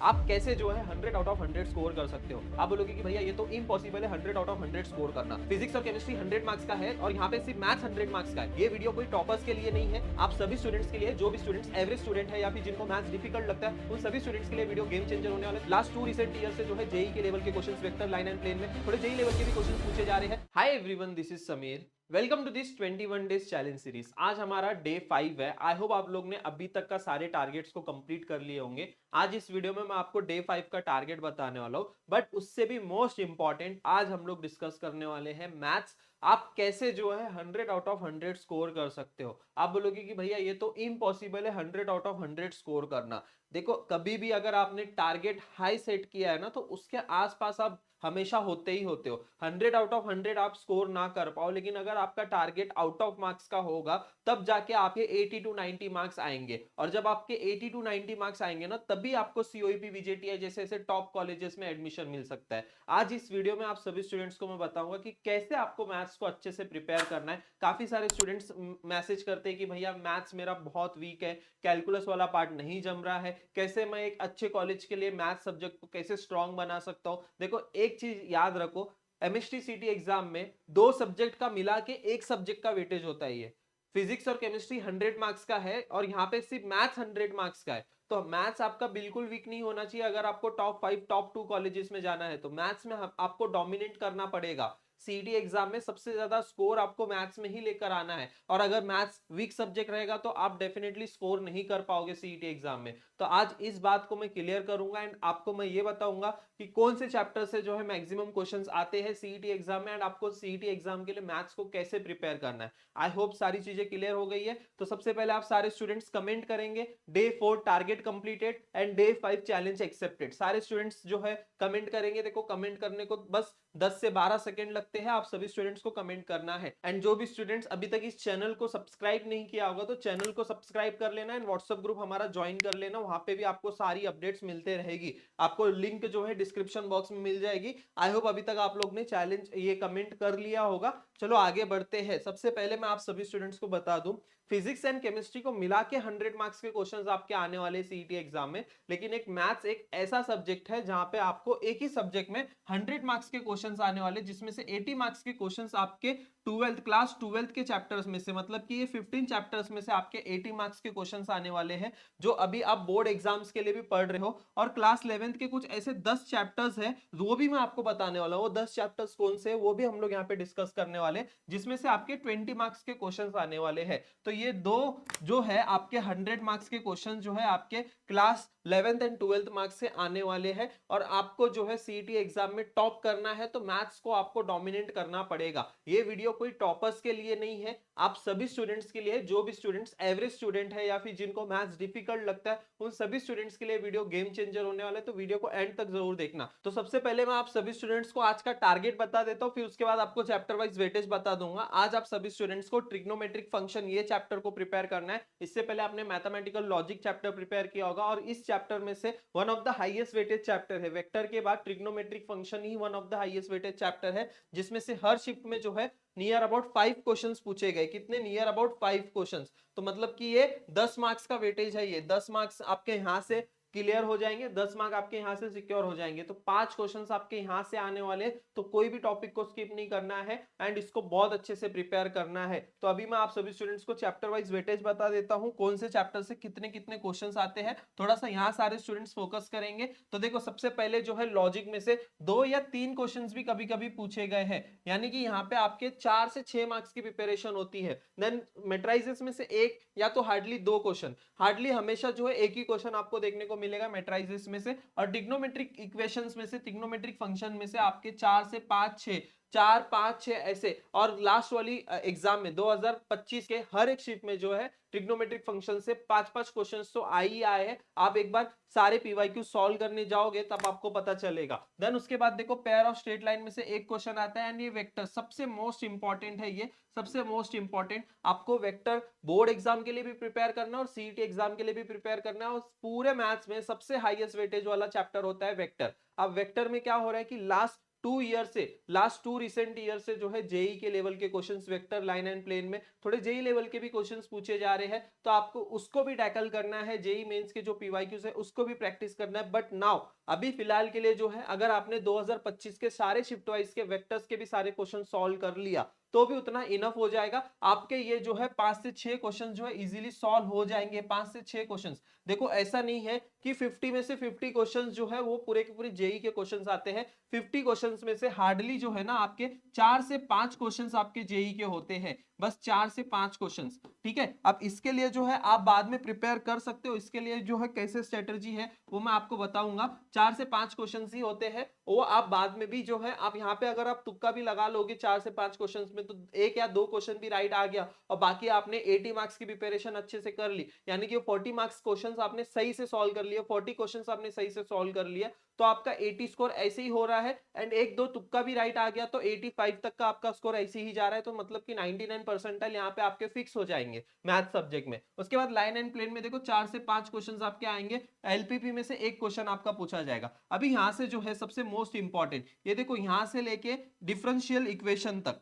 आप कैसे जो है 100 आउट ऑफ 100 स्कोर कर सकते हो। आप बोलोगे कि भैया ये तो इम्पॉसिबल है 100 आउट ऑफ 100 स्कोर करना। फिजिक्स और केमिस्ट्री 100 मार्क्स का है और यहाँ पे सिर्फ मैथ्स 100 मार्क्स का है। ये वीडियो कोई टॉपर्स के लिए नहीं है, आप सभी स्टूडेंट्स के लिए, जो भी स्टूडेंट्स एवरेज स्टूडेंट है या फिर जिनको मैथ्स डिफिकल्ट लगता है, उन सभी स्टूडेंट्स के लिए वीडियो गेम चेंजर होने वाले। लास्ट 2 रिसेंट ईयर से जो है जेई के लेवल के questions, vector, line and plane में थोड़े जेई लेवल के भी क्वेश्चंस पूछे जा रहे हैं। Hi everyone, this is Sameer, welcome to this 21 days challenge series. आज हमारा डे 5 है। आई होप आप लोग ने अभी तक का सारे टारगेट्स को कंप्लीट कर लिए होंगे। आज इस वीडियो में मैं आपको डे 5 का टारगेट बताने वाला हूं, बट उससे भी मोस्ट इंपॉर्टेंट आज हम लोग डिस्कस करने वाले हैं मैथ्स। आप कैसे जो है 100 आउट ऑफ 100 स्कोर कर सकते हो। आप बोलोगे कि भैया ये तो इम्पॉसिबल है 100 आउट ऑफ 100 स्कोर करना। देखो, कभी भी अगर आपने टारगेट हाई सेट किया है ना, तो उसके आसपास आप हमेशा होते ही होते हो। 100 आउट ऑफ 100 आप स्कोर ना कर पाओ, लेकिन अगर आपका टारगेट आउट ऑफ मार्क्स का होगा तब जाके आपके 80 टू 90 मार्क्स आएंगे। और जब आपके 80 टू 90 मार्क्स आएंगे ना, तभी आपको सीओईपी, वीजेटीआई जैसे ऐसे टॉप कॉलेजेस में एडमिशन मिल सकता है। आज इस वीडियो में आप सभी स्टूडेंट्स को मैं बताऊंगा कि कैसे आपको मैथ्स को अच्छे से प्रिपेयर करना है। काफी सारे स्टूडेंट्स मैसेज करते हैं कि भैया मैथ्स मेरा बहुत वीक है, कैलकुलस वाला पार्ट नहीं जम रहा है, कैसे मैं एक अच्छे कॉलेज के लिए मैथ्स सब्जेक्ट को कैसे स्ट्रांग बना सकता हूं। देखो, एक चीज याद रखो, एमएसटी सीटी एग्जाम में 2 सब्जेक्ट का मिला के 1 सब्जेक्ट का वेटेज होता है। ये फिजिक्स और केमिस्ट्री 100 मार्क्स का है और यहाँ पे सिर्फ मैथ्स 100 मार्क्स का है। तो मैथ्स आपका बिल्कुल वीक नहीं होना चाहिए। अगर आपको टॉप 5 टॉप 2 कॉलेजेस में जाना है तो मैथ्स में आपको डोमिनेट करना पड़ेगा। सीटी एग्जाम में सबसे ज्यादा स्कोर आपको मैथ्स में ही लेकर आना है, और अगर मैथ्स वीक सब्जेक्ट रहेगा तो आप डेफिनेटली स्कोर नहीं कर पाओगे सीईटी एग्जाम में। तो आज इस बात को मैं क्लियर करूंगा एंड आपको मैं ये बताऊंगा कि कौन से चैप्टर से जो है मैक्सिमम क्वेश्चंस आते हैं सीईटी एग्जाम में, एंड आपको सीईटी एग्जाम के लिए मैथ्स को कैसे प्रिपेयर करना है। आई होप सारी चीजें क्लियर हो गई है। तो सबसे पहले आप सारे स्टूडेंट्स कमेंट करेंगे day 4 target completed and day 5 challenge accepted. सारे स्टूडेंट्स जो है कमेंट करेंगे। देखो, कमेंट करने को बस 10 से 12 सेकंड लगते हैं। आप सभी स्टूडेंट्स को कमेंट करना है। एंड जो भी स्टूडेंट्स अभी तक इस चैनल को सब्सक्राइब नहीं किया होगा तो चैनल को सब्सक्राइब कर लेना एंड व्हाट्सएप ग्रुप हमारा ज्वाइन कर लेना। वहां पे भी आपको सारी अपडेट्स मिलते रहेगी। आपको लिंक जो है डिस्क्रिप्शन बॉक्स में मिल जाएगी। आई होप अभी तक आप लोग ने चैलेंज ये कमेंट कर लिया होगा। चलो आगे बढ़ते हैं। सबसे पहले मैं आप सभी स्टूडेंट्स को बता दूं, फिजिक्स एंड केमिस्ट्री को मिला के 100 मार्क्स के क्वेश्चंस आपके आने वाले सीईटी एग्जाम में। लेकिन एक मैथ्स एक ऐसा सब्जेक्ट है जहां पे आपको एक ही सब्जेक्ट में 100 मार्क्स के क्वेश्चंस आने वाले, जिसमें से 80 मार्क्स के क्वेश्चंस आपके क्लास 12th के चैप्टर्स में से, मतलब कि ये 15 चैप्टर्स में से आपके 80 मार्क्स के क्वेश्चंस आने वाले हैं, जो अभी आप बोर्ड एग्जाम्स के लिए भी पढ़ रहे हो। और क्लास 11th के कुछ ऐसे 10 चैप्टर्स हैं वो भी मैं आपको बताने वाला हूं। वो 10 चैप्टर्स कौन से हैं वो भी हम लोग यहाँ पे डिस्कस करने वाले हैं, जिसमें से आपके 20 मार्क्स के क्वेश्चंस आने वाले हैं। तो ये दो जो है आपके 100 मार्क्स के क्वेश्चन जो है आपके class 11th and 12th marks से आने वाले हैं। और आपको जो है सीईटी एग्जाम में टॉप करना है तो मैथ्स को आपको डोमिनेट करना पड़ेगा। ये वीडियो कोई टॉपर्स के लिए नहीं है, आप सभी स्टूडेंट्स के लिए, जो भी स्टूडेंट्स एवरेज स्टूडेंट है या फिर जिनको मैथ्स डिफिकल्ट लगता है, उन सभी स्टूडेंट्स के लिए वीडियो गेम चेंजर होने वाला है। तो वीडियो को एंड तक जरूर देखना। तो सबसे पहले मैं आप सभी स्टूडेंट्स को आज का टारगेट बता देता हूं, फिर उसके बाद आपको चैप्टर वाइज वेटेज बता दूंगा। आज आप सभी स्टूडेंट्स को ट्रिग्नोमेट्रिक फंक्शन ये चैप्टर को प्रिपेयर करना है। इससे पहले आपने मैथमेटिकल लॉजिक चैप्टर प्रिपेयर किया होगा, और इस चैप्टर में से one of the highest weightage chapter है। वेक्टर के बाद trigonometric function he one of the highest weightage chapter है, जिसमें से हर शिफ्ट में जो है नियर अबाउट 5 क्वेश्चंस पूछे गए। कितने? Near about 5 questions. तो मतलब कि ये 10 मार्क्स का वेटेज है। ये 10 मार्क्स आपके यहां से क्लियर हो जाएंगे, 10 मार्क आपके यहां से सिक्योर हो जाएंगे। तो 5 क्वेश्चंस आपके यहां से आने वाले, तो कोई भी टॉपिक को स्किप नहीं करना है एंड इसको बहुत अच्छे से प्रिपेयर करना है। तो अभी मैं आप सभी स्टूडेंट्स को चैप्टर वाइज वेटेज बता देता हूं, कौन से चैप्टर से कितने कितने क्वेश्चंस आते हैं। थोड़ा सा यहां सारे स्टूडेंट्स फोकस करेंगे। तो देखो, सबसे पहले जो है लॉजिक में से 2 या 3 क्वेश्चंस भी कभी कभी पूछे गए हैं, यानी कि यहाँ पे आपके 4 से 6 मार्क्स की प्रिपरेशन होती है। देन मेट्राइजेस में से एक या तो हार्डली 2 क्वेश्चन, हार्डली हमेशा जो है एक ही क्वेश्चन आपको देखने को मिलेगा मेट्राइजेस में से। और ट्रिग्नोमेट्रिक इक्वेशंस में से, ट्रिग्नोमेट्रिक फंक्शन में से आपके 4 से 5 6, 4 5 6 ऐसे। और लास्ट वाली एग्जाम में 2025 के हर एक शिफ्ट में जो है ट्रिग्नोमेट्रिक फंक्शन से 5 क्वेश्चंस तो आ ही आए हैं। आप एक बार सारे पीवाईक्यू सॉल्व करने जाओगे तब आपको पता चलेगा। देन उसके बाद देखो, पेयर ऑफ स्ट्रेट लाइन में से एक क्वेश्चन आता है एंड ये वेक्टर सबसे मोस्ट इंपॉर्टेंट है। ये सबसे मोस्ट इंपॉर्टेंट, आपको वेक्टर बोर्ड एग्जाम के लिए भी प्रिपेयर करना है और सीईटी एग्जाम के लिए भी प्रिपेयर करना है। और पूरे मैथ्स में सबसे हाईएस्ट वेटेज वाला चैप्टर होता है वेक्टर। अब वेक्टर में क्या हो रहा है कि लास्ट ईयर से, लास्ट 2 रिसेंट ईयर से जो है जेई के लेवल के questions vector, line and plane में थोड़े जेई लेवल के भी क्वेश्चंस पूछे जा रहे हैं, तो आपको उसको भी टैकल करना है। जेई मेंस के जो पीवाईक्यूज है उसको भी प्रैक्टिस करना है। बट नाउ अभी फिलहाल के लिए जो है, अगर आपने 2025 के सारे शिफ्ट वाइज के वेक्टर्स के भी सारे क्वेश्चन सॉल्व कर लिया तो भी उतना इनफ हो जाएगा। आपके ये जो है 5 से 6 क्वेश्चन जो है इजीली सॉल्व हो जाएंगे। 5 से 6 क्वेश्चन, देखो ऐसा नहीं है कि 50 में से 50 क्वेश्चंस जो है वो पूरे के पूरे जेई के क्वेश्चंस आते हैं। 50 क्वेश्चंस में से हार्डली जो है ना आपके 4 से 5 क्वेश्चंस आपके जेई के होते हैं, बस 4 से 5 क्वेश्चंस। ठीक है, अब इसके लिए जो है आप बाद में प्रिपेयर कर सकते हो। इसके लिए जो है कैसे स्ट्रेटजी है वो मैं आपको बताऊंगा। 4 से 5 क्वेश्चंस ही होते हैं, वो आप बाद में भी जो है, आप यहाँ पे अगर आप तुक्का भी लगा लोगे 4 से 5 क्वेश्चंस में, तो एक या दो क्वेश्चन भी राइट आ गया और बाकी आपने 80 मार्क्स की प्रिपरेशन अच्छे से कर ली, यानी कि 40 मार्क्स क्वेश्चंस आपने सही से सॉल्व कर लिया, 40 क्वेश्चंस आपने सही से सॉल्व कर लिया, तो आपका 80 स्कोर ऐसे ही हो रहा है। एंड एक दो तुक्का भी राइट आ गया तो 85 तक का आपका स्कोर ऐसे ही जा रहा है। तो मतलब कि 99 परसेंटाइल यहाँ पे आपके फिक्स हो जाएंगे मैथ सब्जेक्ट में। उसके बाद लाइन एंड प्लेन में देखो 4 से 5 क्वेश्चंस आपके आएंगे, एलपीपी में से एक क्वेश्चन आपका पूछा जाएगा। अभी यहाँ से जो है सबसे मोस्ट इंपॉर्टेंट, ये देखो यहाँ से लेके डिफरेंशियल इक्वेशन तक,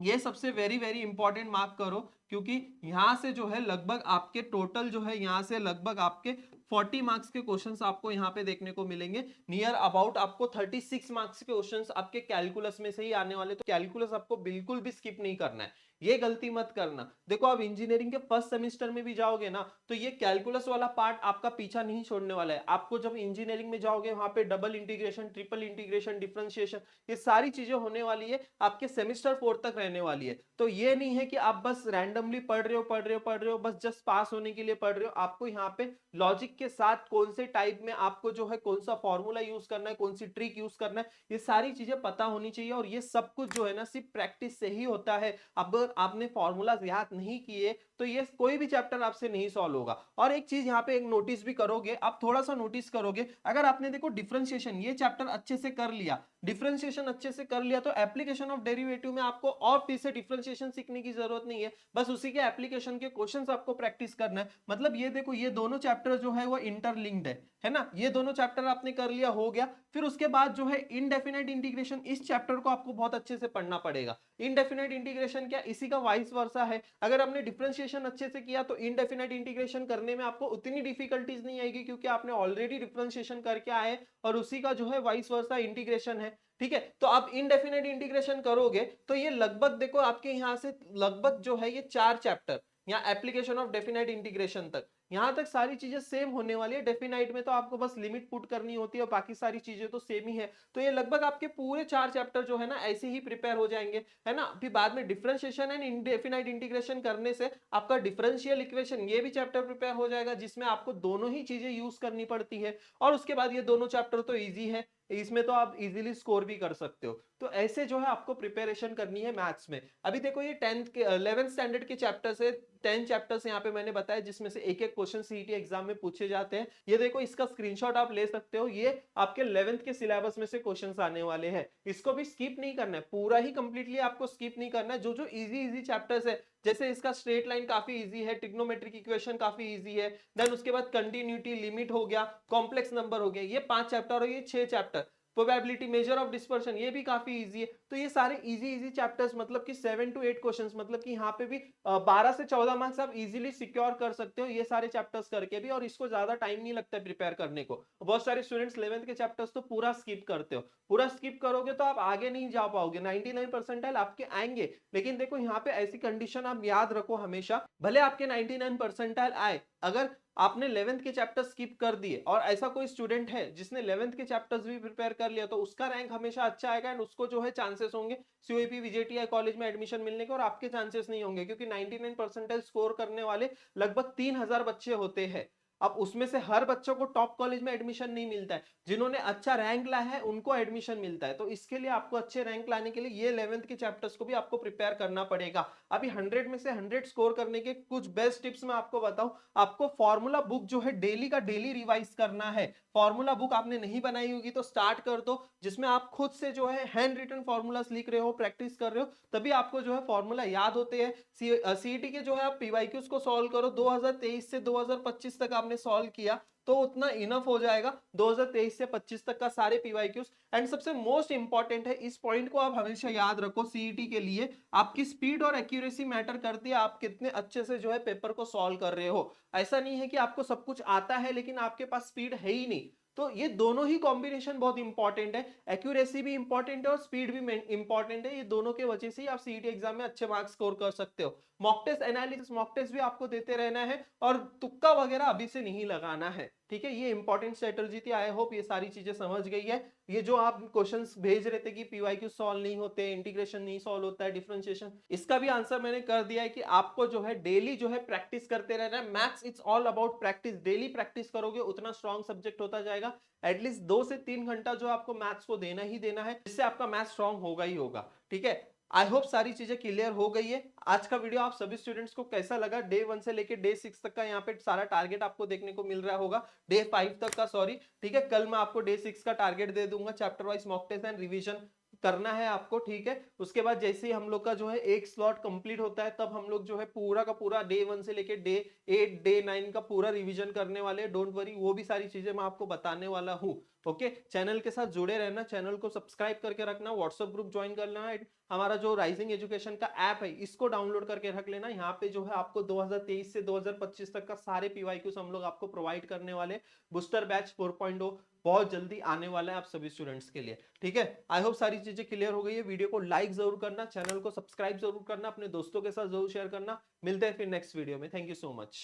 ये सबसे वेरी वेरी इंपॉर्टेंट मार्क करो, क्योंकि यहां से जो है लगभग आपके टोटल जो है यहां से लगभग आपके 40 मार्क्स के क्वेश्चंस आपको यहां पे देखने को मिलेंगे। नियर अबाउट आपको 36 मार्क्स के क्वेश्चंस आपके कैलकुलस में से ही आने वाले, तो कैलकुलस आपको बिल्कुल भी स्किप नहीं करना है, ये गलती मत करना। देखो आप इंजीनियरिंग के फर्स्ट सेमेस्टर में भी जाओगे ना, तो ये कैलकुलस वाला पार्ट आपका पीछा नहीं छोड़ने वाला है। आपको जब इंजीनियरिंग में जाओगे वहां पे double integration, triple integration, differentiation, ये सारी चीजें होने वाली है, आपके सेमेस्टर 4 तक रहने वाली है। तो ये नहीं है कि आप बस रैंडमली पढ़ रहे हो, बस जस्ट पास होने के लिए पढ़ रहे हो। आपको यहाँ पे लॉजिक के साथ कौन से टाइप में आपको जो है कौन सा फॉर्मूला यूज करना है, कौन सी ट्रिक यूज करना है, ये सारी चीजें पता होनी चाहिए। और ये सब कुछ जो है ना सिर्फ प्रैक्टिस से ही होता है। अब आपने फॉर्मूलाज याद नहीं किए तो ये कोई भी चैप्टर आपसे नहीं सॉल्व होगा। और एक चीज यहाँ पे एक नोटिस भी करोगे, आप थोड़ा सा नोटिस करोगे, अगर आपने देखो डिफरेंशिएशन ये चैप्टर अच्छे से कर लिया, डिफरेंशिएशन अच्छे से कर लिया, तो एप्लीकेशन ऑफ डेरिवेटिव में आपको और फिर से डिफरेंशिएशन सीखने की जरूरत नहीं है, बस उसी के एप्लीकेशन के क्वेश्चंस आपको प्रैक्टिस करना है। मतलब ये देखो ये दोनों चैप्टर जो है वो इंटरलिंक्ड है ना, ये दोनों चैप्टर आपने कर लिया, हो गया। फिर उसके बाद जो है इनडेफिनेट इंटीग्रेशन, इस चैप्टर को आपको बहुत अच्छे से पढ़ना पड़ेगा। इनडेफिनेट इंटीग्रेशन क्या, इसी का वाइस वर्सा है। अगर आपने डिफरेंशिएशन अच्छे से किया तो इनडेफिनेट इंटीग्रेशन करने में आपको उतनी डिफिकल्टीज नहीं आएगी, क्योंकि आपने ऑलरेडी डिफरेंशिएशन करके आए और उसी का जो है वाइस वर्सा इंटीग्रेशन है। ठीक है, तो आप इनडेफिनेट इंटीग्रेशन करोगे तो ये लगभग देखो आपके यहां से लगभग जो है ये 4 चैप्टर, यहाँ एप्लीकेशन ऑफ डेफिनेट इंटीग्रेशन तक, यहां तक सारी चीजें सेम होने वाली है। डेफिनाइट में तो आपको बस लिमिट पुट करनी होती है और बाकी सारी चीजें तो सेम ही है। तो ये लगभग आपके पूरे 4 चैप्टर जो है ना ऐसे ही प्रिपेयर हो जाएंगे, है ना। फिर बाद में डिफरेंशिएशन एंड इंडेफिनाइट इंटीग्रेशन करने से आपका डिफरेंशियल इक्वेशन ये भी चैप्टर प्रिपेयर हो जाएगा, जिसमें आपको दोनों ही चीजें यूज करनी पड़ती है। और उसके बाद ये दोनों चैप्टर तो ईजी है, इसमें तो आप इजीली स्कोर भी कर सकते हो। तो ऐसे जो है आपको प्रिपरेशन करनी है मैथ्स में। अभी देखो ये 10th के 11th स्टैंडर्ड के चैप्टर से 10 चैप्टर्स यहाँ पे मैंने बताया, जिसमें से एक एक क्वेश्चन सीईटी एग्जाम में पूछे जाते हैं। ये देखो इसका स्क्रीनशॉट आप ले सकते हो, ये आपके 11th के सिलेबस में से क्वेश्चंस आने वाले हैं। इसको भी स्किप नहीं करना है, पूरा ही कंप्लीटली आपको स्किप नहीं करना है। जो जो इजी चैप्टर्स है, जैसे इसका स्ट्रेट लाइन काफी इजी है, ट्रिग्नोमेट्रिक इक्वेशन काफी इजी है, देन उसके बाद कंटिन्यूटी, लिमिट हो गया, कॉम्प्लेक्स नंबर हो गया, ये 5 चैप्टर और ये 6 chapter, probability, measure of dispersion, ये भी काफी इजी है। तो ये सारे इजी चैप्टर्स, मतलब कि 7 to 8 क्वेश्चंस, मतलब कि यहाँ पे भी 12 से 14 मार्क्स आप इजीली सिक्योर कर सकते हो ये सारे चैप्टर्स करके भी, और इसको ज्यादा टाइम नहीं लगता है प्रिपेयर करने को। बहुत सारे स्टूडेंट्स 11th के चैप्टर्स तो पूरा स्किप करते हो, पूरा स्किप करोगे तो आप आगे नहीं जा पाओगे, 99 परसेंटाइल आपके आएंगे। लेकिन देखो यहाँ पे ऐसी कंडीशन आप याद रखो हमेशा, भले आपके 99 परसेंटाइल आए, अगर आपने 11th के चैप्टर स्किप कर दिए और ऐसा कोई स्टूडेंट है जिसने 11th के चैप्टर्स भी प्रिपेयर कर लिया, तो उसका रैंक हमेशा अच्छा आएगा एंड उसको जो है चांसेस होंगे सीओईपी विजेटीआई कॉलेज में एडमिशन मिलने के, और आपके चांसेस नहीं होंगे, क्योंकि 99 परसेंटाइल स्कोर करने वाले लगभग 3000 बच्चे होते हैं। अब उसमें से हर बच्चों को टॉप कॉलेज में एडमिशन नहीं मिलता है, जिन्होंने अच्छा रैंक लाया है उनको एडमिशन मिलता है। तो इसके लिए आपको अच्छे रैंक लाने के लिए ये 11th के चैप्टर्स को भी आपको प्रिपेयर करना पड़ेगा। अभी 100 में से 100 स्कोर करने के कुछ बेस्ट टिप्स मैं आपको बताऊं। आपको फॉर्मूला बुक जो है डेली का डेली रिवाइज करना है। फॉर्मूला बुक आपने नहीं बनाई होगी तो स्टार्ट कर दो, जिसमें आप खुद से जो है हैंड रिटन फॉर्मूलास लिख रहे हो, प्रैक्टिस कर रहे हो, तभी आपको जो है फॉर्मूला याद होते हैं। सीईटी के जो है आप पीवाईक्यूज को सॉल्व करो, 2023 से 2025 तक आपने सॉल्व किया तो उतना इनफ हो जाएगा 2023 से 25 तक का सारे पीवाईक्यूज। एंड सबसे मोस्ट इंपॉर्टेंट है, इस पॉइंट को आप हमेशा याद रखो, सीईटी के लिए आपकी स्पीड और एक्यूरेसी मैटर करती है, आप कितने अच्छे से जो है पेपर को सॉल्व कर रहे हो। ऐसा नहीं है कि आपको सब कुछ आता है लेकिन आपके पास स्पीड है ही नहीं। तो ये दोनों ही कॉम्बिनेशन बहुत इंपॉर्टेंट है, एक्यूरेसी भी इंपॉर्टेंट है और स्पीड भी इंपॉर्टेंट है। ये दोनों के वजह से ही आप सीईटी एग्जाम में अच्छे मार्क्स स्कोर कर सकते हो। Mock test analysis, mock test भी आपको देते रहना है और तुक्का वगैरह अभी से नहीं लगाना है, ठीक है। ये इंपॉर्टेंट स्ट्रेटजी थी। आई होप ये सारी चीजें समझ गई है। ये जो आप क्वेश्चंस भेज रहे थे कि पीवाईक्यू सॉल्व नहीं होते, इंटीग्रेशन नहीं सॉल्व होता है, डिफरेंशिएशन, इसका भी आंसर मैंने कर दिया है कि आपको जो है डेली जो है प्रैक्टिस करते रहना है। Maths it's all about practice, daily practice करोगे उतना स्ट्रॉन्ग सब्जेक्ट होता जाएगा। एटलीस्ट 2 से 3 घंटा जो आपको मैथ्स को देना ही देना है, जिससे आपका मैथ्स स्ट्रॉन्ग होगा ही होगा, ठीक है। आई होप सारी चीजें क्लियर हो गई है। आज का वीडियो आप सभी स्टूडेंट्स को कैसा लगा, डे 1 से लेके डे 6 तक का यहाँ पे सारा टारगेट आपको देखने को मिल रहा होगा, डे 5 तक का सॉरी, ठीक है। कल मैं आपको डे 6 का टारगेट दे दूंगा, chapter wise mock test and revision करना है आपको, ठीक है। उसके बाद जैसे ही हम लोग का जो है एक स्लॉट कंप्लीट होता है, तब हम लोग जो है पूरा का पूरा डे 1 से लेके डे 8 डे 9 का पूरा रिवीजन करने वाले। डोंट वरी, वो भी सारी चीजें मैं आपको बताने वाला हूँ, ओके। चैनल के साथ जुड़े रहना, चैनल को सब्सक्राइब करके रखना, व्हाट्सएप ग्रुप ज्वाइन कर लेना, हमारा जो राइजिंग एजुकेशन का ऐप है इसको डाउनलोड करके रख लेना। यहाँ पे जो है आपको 2023 से 2025 तक का सारे पीवाईक्यूज हम लोग आपको प्रोवाइड करने वाले। बूस्टर बैच 4.0 बहुत जल्दी आने वाला है आप सभी स्टूडेंट्स के लिए, ठीक है। आई होप सारी चीजें क्लियर हो गई है। वीडियो को लाइक जरूर करना, चैनल को सब्सक्राइब जरूर करना, अपने दोस्तों के साथ जरूर शेयर करना। मिलते हैं फिर नेक्स्ट वीडियो में। Thank you so much.